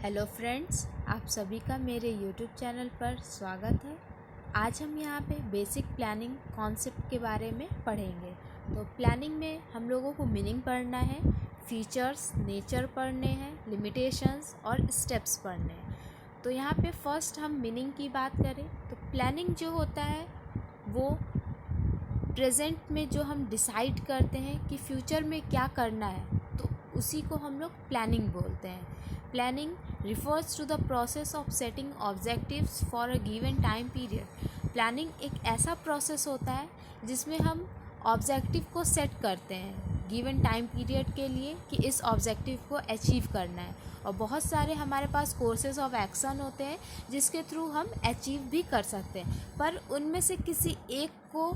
Hello friends, आप सभी का मेरे यूट्यूब चैनल पर स्वागत है। आज हम यहाँ पे बेसिक प्लानिंग कॉन्सेप्ट के बारे में पढ़ेंगे। तो प्लानिंग में हम लोगों को मीनिंग पढ़ना है, फीचर्स, नेचर पढ़ने हैं, लिमिटेशंस और स्टेप्स पढ़ने हैं। तो यहाँ पे फर्स्ट हम मीनिंग की बात करें तो प्लानिंग जो होता है वो प्रेजेंट में जो हम डिसाइड करते हैं कि फ्यूचर में क्या करना है, तो उसी को हम लोग प्लानिंग बोलते हैं। Planning refers to the process of setting objectives for a given time period। Planning एक ऐसा प्रोसेस होता है जिसमें हम ऑब्जेक्टिव को सेट करते हैं गिवन टाइम पीरियड के लिए कि इस ऑब्जेक्टिव को अचीव करना है। और बहुत सारे हमारे पास कोर्सेज ऑफ एक्शन होते हैं जिसके थ्रू हम अचीव भी कर सकते हैं, पर उनमें से किसी एक को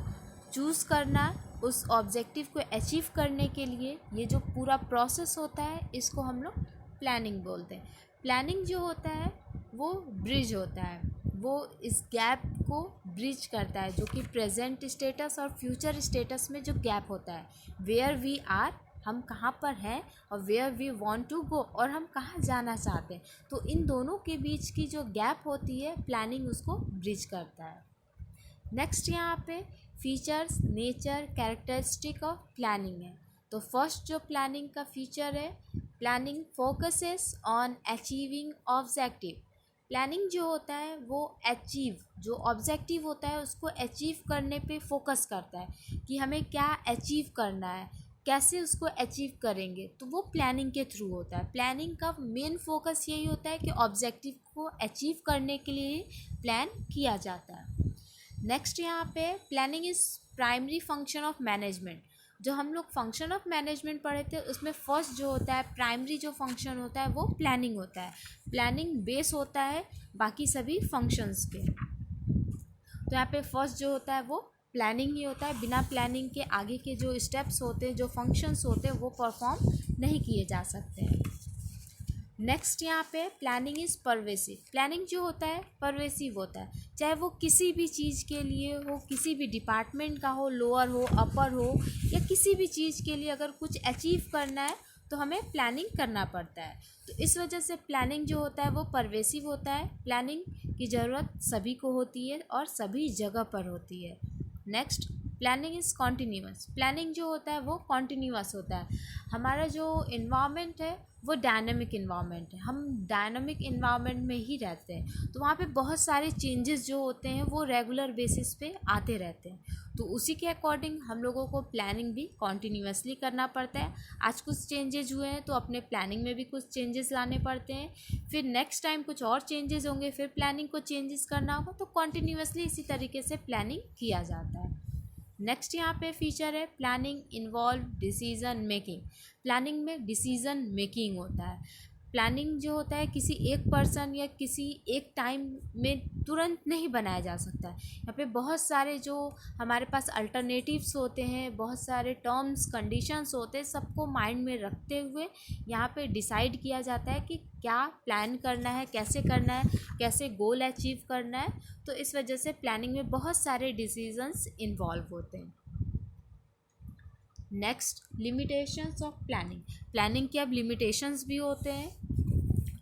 चूज़ करना उस ऑब्जेक्टिव को अचीव करने के लिए, ये जो पूरा प्रोसेस होता है इसको हम लोग प्लानिंग बोलते हैं। प्लानिंग जो होता है वो ब्रिज होता है, वो इस गैप को ब्रिज करता है जो कि प्रेजेंट स्टेटस और फ्यूचर स्टेटस में जो गैप होता है, वेयर वी आर, हम कहाँ पर हैं, और where we want to go, और हम कहाँ जाना चाहते हैं। तो इन दोनों के बीच की जो गैप होती है प्लानिंग उसको ब्रिज करता है। नेक्स्ट यहाँ पे features, nature, characteristic of planning है। तो फर्स्ट जो प्लानिंग का फीचर है, planning focuses on achieving objective. Planning जो होता है वो जो ऑब्जेक्टिव होता है उसको अचीव करने पे फोकस करता है कि हमें क्या अचीव करना है, कैसे उसको अचीव करेंगे, तो वो प्लानिंग के थ्रू होता है। प्लानिंग का मेन फोकस यही होता है कि ऑब्जेक्टिव को अचीव करने के लिए प्लान किया जाता है। नेक्स्ट यहाँ पे planning is primary function of management. जो हम लोग फंक्शन ऑफ मैनेजमेंट पढ़े थे उसमें फर्स्ट जो होता है, प्राइमरी जो फंक्शन होता है वो प्लानिंग होता है। प्लानिंग बेस होता है बाकी सभी फंक्शंस पे। तो यहाँ पे फर्स्ट जो होता है वो प्लानिंग ही होता है। बिना प्लानिंग के आगे के जो स्टेप्स होते हैं, जो फंक्शंस होते हैं, वो परफॉर्म नहीं किए जा सकते हैं। नेक्स्ट यहाँ पे प्लानिंग इज़ परवेसिव। प्लानिंग जो होता है परवेसिव होता है, चाहे वो किसी भी चीज़ के लिए हो, किसी भी डिपार्टमेंट का हो, लोअर हो, अपर हो, या किसी भी चीज़ के लिए अगर कुछ अचीव करना है तो हमें प्लानिंग करना पड़ता है। तो इस वजह से प्लानिंग जो होता है वो परवेसिव होता है। प्लानिंग की ज़रूरत सभी को होती है और सभी जगह पर होती है। Next planning is continuous. Planning जो होता है वो कॉन्टीन्यूअस होता है। हमारा जो इन्वायरमेंट है वो डायनामिक इन्वायरमेंट है, हम डायनामिक इन्वायरमेंट में ही रहते हैं, तो वहाँ पे बहुत सारे चेंजेस जो होते हैं वो रेगुलर बेसिस पे आते रहते हैं। तो उसी के अकॉर्डिंग हम लोगों को प्लानिंग भी कॉन्टीन्यूअसली करना पड़ता है। आज कुछ चेंजेस हुए हैं तो अपने प्लानिंग में भी कुछ चेंजेस लाने पड़ते हैं, फिर नेक्स्ट टाइम कुछ और चेंजेस होंगे, फिर प्लानिंग को चेंजेस करना होगा। तो कॉन्टीन्यूअसली इसी तरीके से प्लानिंग किया जाता है। नेक्स्ट यहाँ पे फीचर है planning involve decision making. Planning में डिसीज़न मेकिंग होता है। प्लानिंग जो होता है किसी एक पर्सन या किसी एक टाइम में तुरंत नहीं बनाया जा सकता है। यहाँ पे बहुत सारे जो हमारे पास अल्टरनेटिव्स होते हैं, बहुत सारे टर्म्स, कंडीशंस होते हैं, सबको माइंड में रखते हुए यहाँ पे डिसाइड किया जाता है कि क्या प्लान करना है, कैसे करना है, कैसे गोल अचीव करना है। तो इस वजह से प्लानिंग में बहुत सारे डिसीजंस इन्वॉल्व होते हैं। Next limitations of planning. Planning के अब लिमिटेशंस भी होते हैं।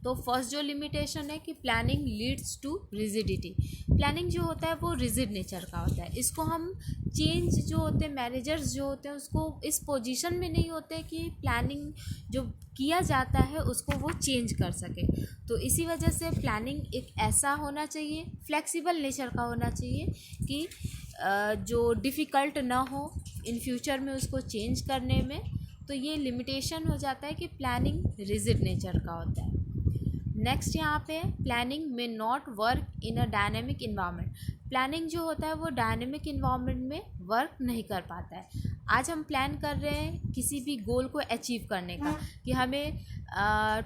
तो फर्स्ट जो लिमिटेशन है कि planning leads to rigidity. Planning जो होता है वो रिजिड नेचर का होता है। इसको हम चेंज जो होते हैं, मैनेजर्स जो होते हैं उसको इस पोजीशन में नहीं होते कि प्लानिंग जो किया जाता है उसको वो चेंज कर सके। तो इसी वजह से प्लानिंग एक ऐसा होना चाहिए, फ्लेक्सिबल नेचर का होना चाहिए कि जो डिफ़िकल्ट ना हो इन फ्यूचर में उसको चेंज करने में। तो ये लिमिटेशन हो जाता है कि प्लानिंग रिजिड नेचर का होता है। नेक्स्ट यहाँ पे प्लानिंग में not work in a dynamic environment. Planning जो होता है वो डायनेमिक इन्वायरमेंट में वर्क नहीं कर पाता है। आज हम प्लान कर रहे हैं किसी भी गोल को अचीव करने का कि हमें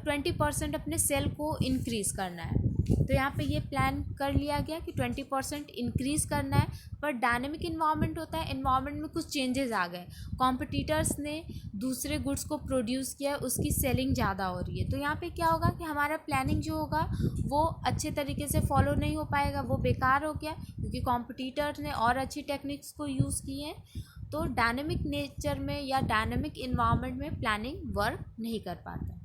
20% अपने सेल को इंक्रीज़ करना है। तो यहाँ पे ये प्लान कर लिया गया कि 20% इंक्रीज़ करना है, पर डायनेमिक इन्वायरमेंट होता है, इन्वायरमेंट में कुछ चेंजेस आ गए, कॉम्पिटिटर्स ने दूसरे गुड्स को प्रोड्यूस किया, उसकी सेलिंग ज़्यादा हो रही है। तो यहाँ पे क्या होगा कि हमारा प्लानिंग जो होगा वो अच्छे तरीके से फॉलो नहीं हो पाएगा, वो बेकार हो गया क्योंकि कॉम्पिटिटर्स ने और अच्छी टेक्निक्स को यूज़ किए हैं। तो डायनेमिक नेचर में या डायनेमिक इन्वायरमेंट में प्लानिंग वर्क नहीं कर पाता।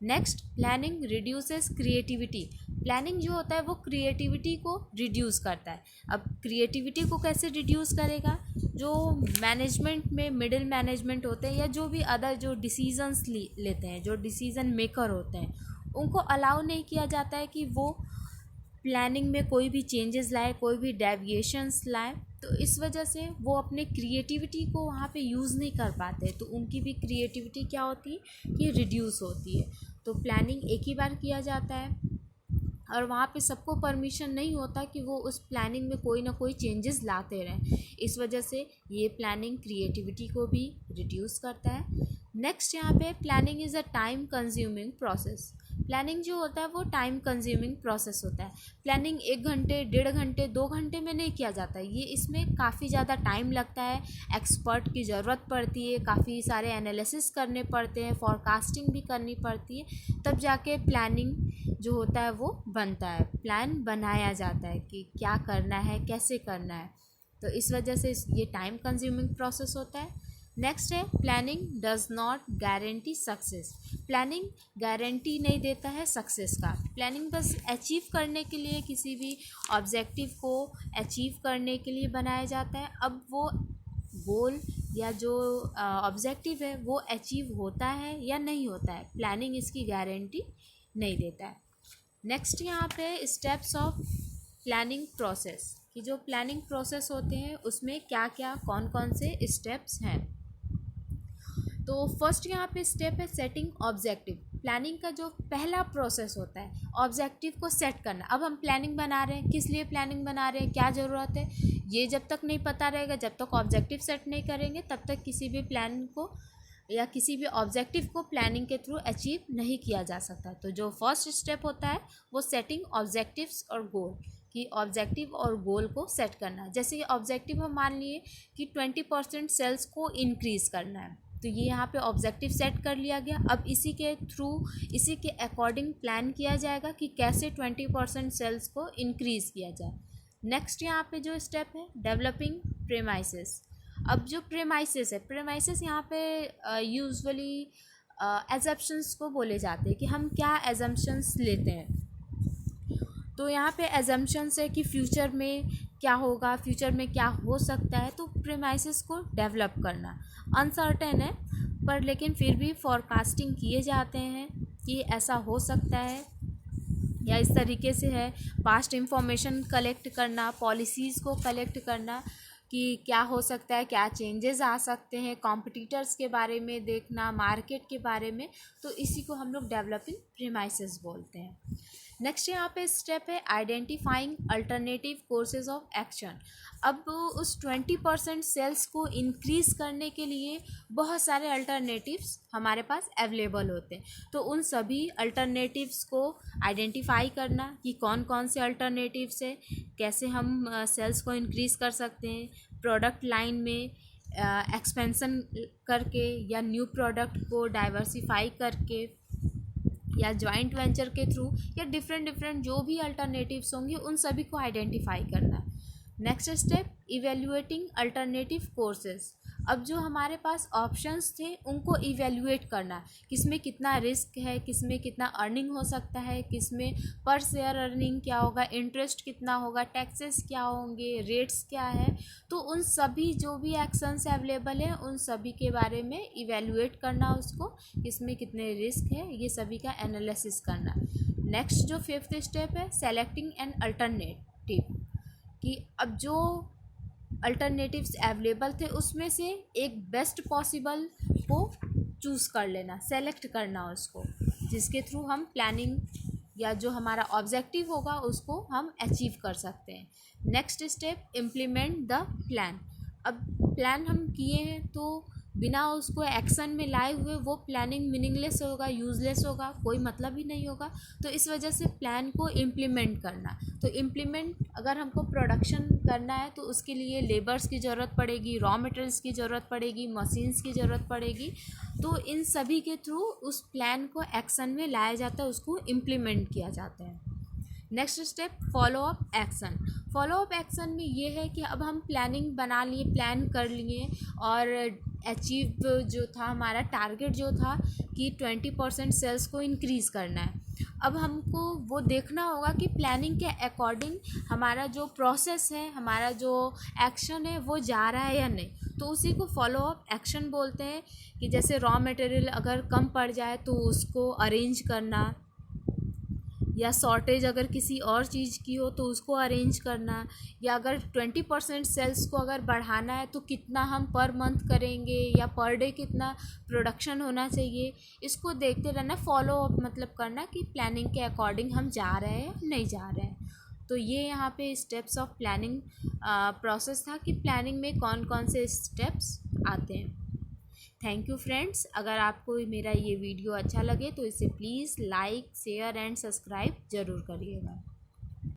Next, planning reduces creativity. Planning जो होता है वो क्रिएटिविटी को रिड्यूस करता है। अब क्रिएटिविटी को कैसे रिड्यूस करेगा? जो मैनेजमेंट में मिडिल मैनेजमेंट होते हैं या जो भी अदर जो डिसीजंस लेते हैं, जो डिसीजन मेकर होते हैं, उनको अलाउ नहीं किया जाता है कि वो प्लानिंग में कोई भी चेंजेस लाए, कोई भी डेविएशंस लाए। तो इस वजह से वो अपने क्रिएटिविटी को वहाँ पे यूज़ नहीं कर पाते, तो उनकी भी क्रिएटिविटी क्या होती है कि रिड्यूस होती है। तो प्लानिंग एक ही बार किया जाता है और वहाँ पे सबको परमिशन नहीं होता कि वो उस प्लानिंग में कोई ना कोई चेंजेस लाते रहें। इस वजह से ये प्लानिंग क्रिएटिविटी को भी रिड्यूस करता है। नेक्स्ट, यहाँ पे planning is a time consuming process. Planning जो होता है वो टाइम कंज्यूमिंग प्रोसेस होता है। प्लानिंग 1 घंटे, 1.5 घंटे, 2 घंटे में नहीं किया जाता है। ये इसमें काफ़ी ज़्यादा टाइम लगता है, एक्सपर्ट की ज़रूरत पड़ती है, काफ़ी सारे एनालिसिस करने पड़ते हैं, फॉरकास्टिंग भी करनी पड़ती है, तब जाके प्लानिंग जो होता है वो बनता है, प्लान बनाया जाता है कि क्या करना है, कैसे करना है। तो इस वजह से ये टाइम कंज्यूमिंग प्रोसेस होता है। नेक्स्ट है, planning does not guarantee success. Planning guarantee नहीं देता है सक्सेस का। प्लानिंग बस अचीव करने के लिए, किसी भी ऑब्जेक्टिव को अचीव करने के लिए बनाया जाता है। अब वो गोल या जो ऑब्जेक्टिव है वो अचीव होता है या नहीं होता है, प्लानिंग इसकी गारंटी नहीं देता है। नेक्स्ट, यहाँ पे स्टेप्स ऑफ प्लानिंग प्रोसेस, कि जो प्लानिंग प्रोसेस होते हैं उसमें क्या क्या कौन कौन से स्टेप्स हैं। तो फर्स्ट यहाँ पे स्टेप है सेटिंग ऑब्जेक्टिव। प्लानिंग का जो पहला प्रोसेस होता है ऑब्जेक्टिव को सेट करना। अब हम प्लानिंग बना रहे हैं, किस लिए प्लानिंग बना रहे हैं, क्या ज़रूरत है, ये जब तक नहीं पता रहेगा, जब तक ऑब्जेक्टिव सेट नहीं करेंगे, तब तक किसी भी प्लान को या किसी भी ऑब्जेक्टिव को प्लानिंग के थ्रू अचीव नहीं किया जा सकता। तो जो फर्स्ट स्टेप होता है वो सेटिंग ऑब्जेक्टिव्स और गोल, कि ऑब्जेक्टिव और गोल को सेट करना। जैसे कि ऑब्जेक्टिव हम मान लिए कि 20% सेल्स को इंक्रीज़ करना है, तो ये यहाँ पे ऑब्जेक्टिव सेट कर लिया गया। अब इसी के थ्रू, इसी के अकॉर्डिंग प्लान किया जाएगा कि कैसे 20% सेल्स को इंक्रीज़ किया जाए। नेक्स्ट यहाँ पे जो स्टेप है डेवलपिंग प्रेमाइसेस। अब जो प्रेमाइसेस है, प्रेमाइसेस यहाँ पे यूजुअली एजम्पशंस को बोले जाते हैं कि हम क्या एजम्पशंस लेते हैं। तो यहाँ पे एजम्पशंस है कि फ्यूचर में क्या होगा, फ्यूचर में क्या हो सकता है। तो प्रेमाइसेस को डेवलप करना अनसर्टेन है, पर लेकिन फिर भी फॉरकास्टिंग किए जाते हैं कि ऐसा हो सकता है या इस तरीके से है। पास्ट इंफॉर्मेशन कलेक्ट करना, पॉलिसीज़ को कलेक्ट करना कि क्या हो सकता है, क्या चेंजेस आ सकते हैं, कॉम्पिटिटर्स के बारे में देखना, मार्केट के बारे में। तो इसी को हम लोग डेवलपिंग प्रीमाइसेस बोलते हैं। नेक्स्ट यहाँ पे स्टेप है identifying alternative courses of action. अब उस 20% सेल्स को इंक्रीज़ करने के लिए बहुत सारे अल्टरनेटिव्स हमारे पास अवेलेबल होते हैं। तो उन सभी अल्टरनेटिव्स को आइडेंटिफाई करना कि कौन कौन से अल्टरनेटिव्स है, कैसे हम सेल्स को इंक्रीज़ कर सकते हैं, प्रोडक्ट लाइन में एक्सपेंसन करके या न्यू प्रोडक्ट को डाइवर्सिफाई करके या जॉइंट वेंचर के थ्रू, या डिफरेंट जो भी अल्टरनेटिव्स होंगे उन सभी को आइडेंटिफाई करना। Next step evaluating alternative courses. अब जो हमारे पास ऑप्शंस थे उनको इवेल्युएट करना, किसमें कितना रिस्क है, किसमें कितना अर्निंग हो सकता है, किसमें पर शेयर अर्निंग क्या होगा, इंटरेस्ट कितना होगा, टैक्सेस क्या होंगे, रेट्स क्या है। तो उन सभी जो भी एक्शंस अवेलेबल हैं उन सभी के बारे में इवेल्युएट करना, उसको किसमें कितने रिस्क है, ये सभी का एनालिसिस करना। नेक्स्ट जो फिफ्थ स्टेप है सेलेक्टिंग एन अल्टरनेटिव, कि अब जो अल्टरनेटिव्स अवेलेबल थे उसमें से एक बेस्ट पॉसिबल को चूज़ कर लेना, सेलेक्ट करना उसको, जिसके थ्रू हम प्लानिंग या जो हमारा ऑब्जेक्टिव होगा उसको हम अचीव कर सकते हैं। Next step implement the plan. अब प्लान हम किए हैं तो बिना उसको एक्शन में लाए हुए वो प्लानिंग मीनिंगलेस होगा, यूज़लेस होगा, कोई मतलब ही नहीं होगा। तो इस वजह से प्लान को इम्प्लीमेंट करना, तो इम्प्लीमेंट अगर हमको प्रोडक्शन करना है तो उसके लिए लेबर्स की ज़रूरत पड़ेगी, रॉ मटेरियल्स की ज़रूरत पड़ेगी, मशीन्स की ज़रूरत पड़ेगी। तो इन सभी के थ्रू उस प्लान को एक्शन में लाया जाता है, उसको इम्प्लीमेंट किया जाता है। Next step follow up action. Follow up action में ये है कि अब हम प्लानिंग बना लिए, प्लान कर लिए और अचीव जो था, हमारा टारगेट जो था कि 20% सेल्स को इंक्रीज़ करना है। अब हमको वो देखना होगा कि प्लानिंग के अकॉर्डिंग हमारा जो प्रोसेस है, हमारा जो एक्शन है वो जा रहा है या नहीं। तो उसी को फॉलो अप एक्शन बोलते हैं कि जैसे रॉ मटेरियल अगर कम पड़ जाए तो उसको अरेंज करना, या शॉर्टेज अगर किसी और चीज़ की हो तो उसको अरेंज करना, या अगर 20% सेल्स को अगर बढ़ाना है तो कितना हम पर मंथ करेंगे या पर डे कितना प्रोडक्शन होना चाहिए, इसको देखते रहना, फॉलो अप मतलब करना कि प्लानिंग के अकॉर्डिंग हम जा रहे हैं नहीं जा रहे हैं। तो ये यहाँ पे स्टेप्स ऑफ प्लानिंग प्रोसेस था कि प्लानिंग में कौन कौन से स्टेप्स आते हैं। Thank you friends. अगर आपको मेरा ये वीडियो अच्छा लगे तो इसे please like share and subscribe ज़रूर करिएगा।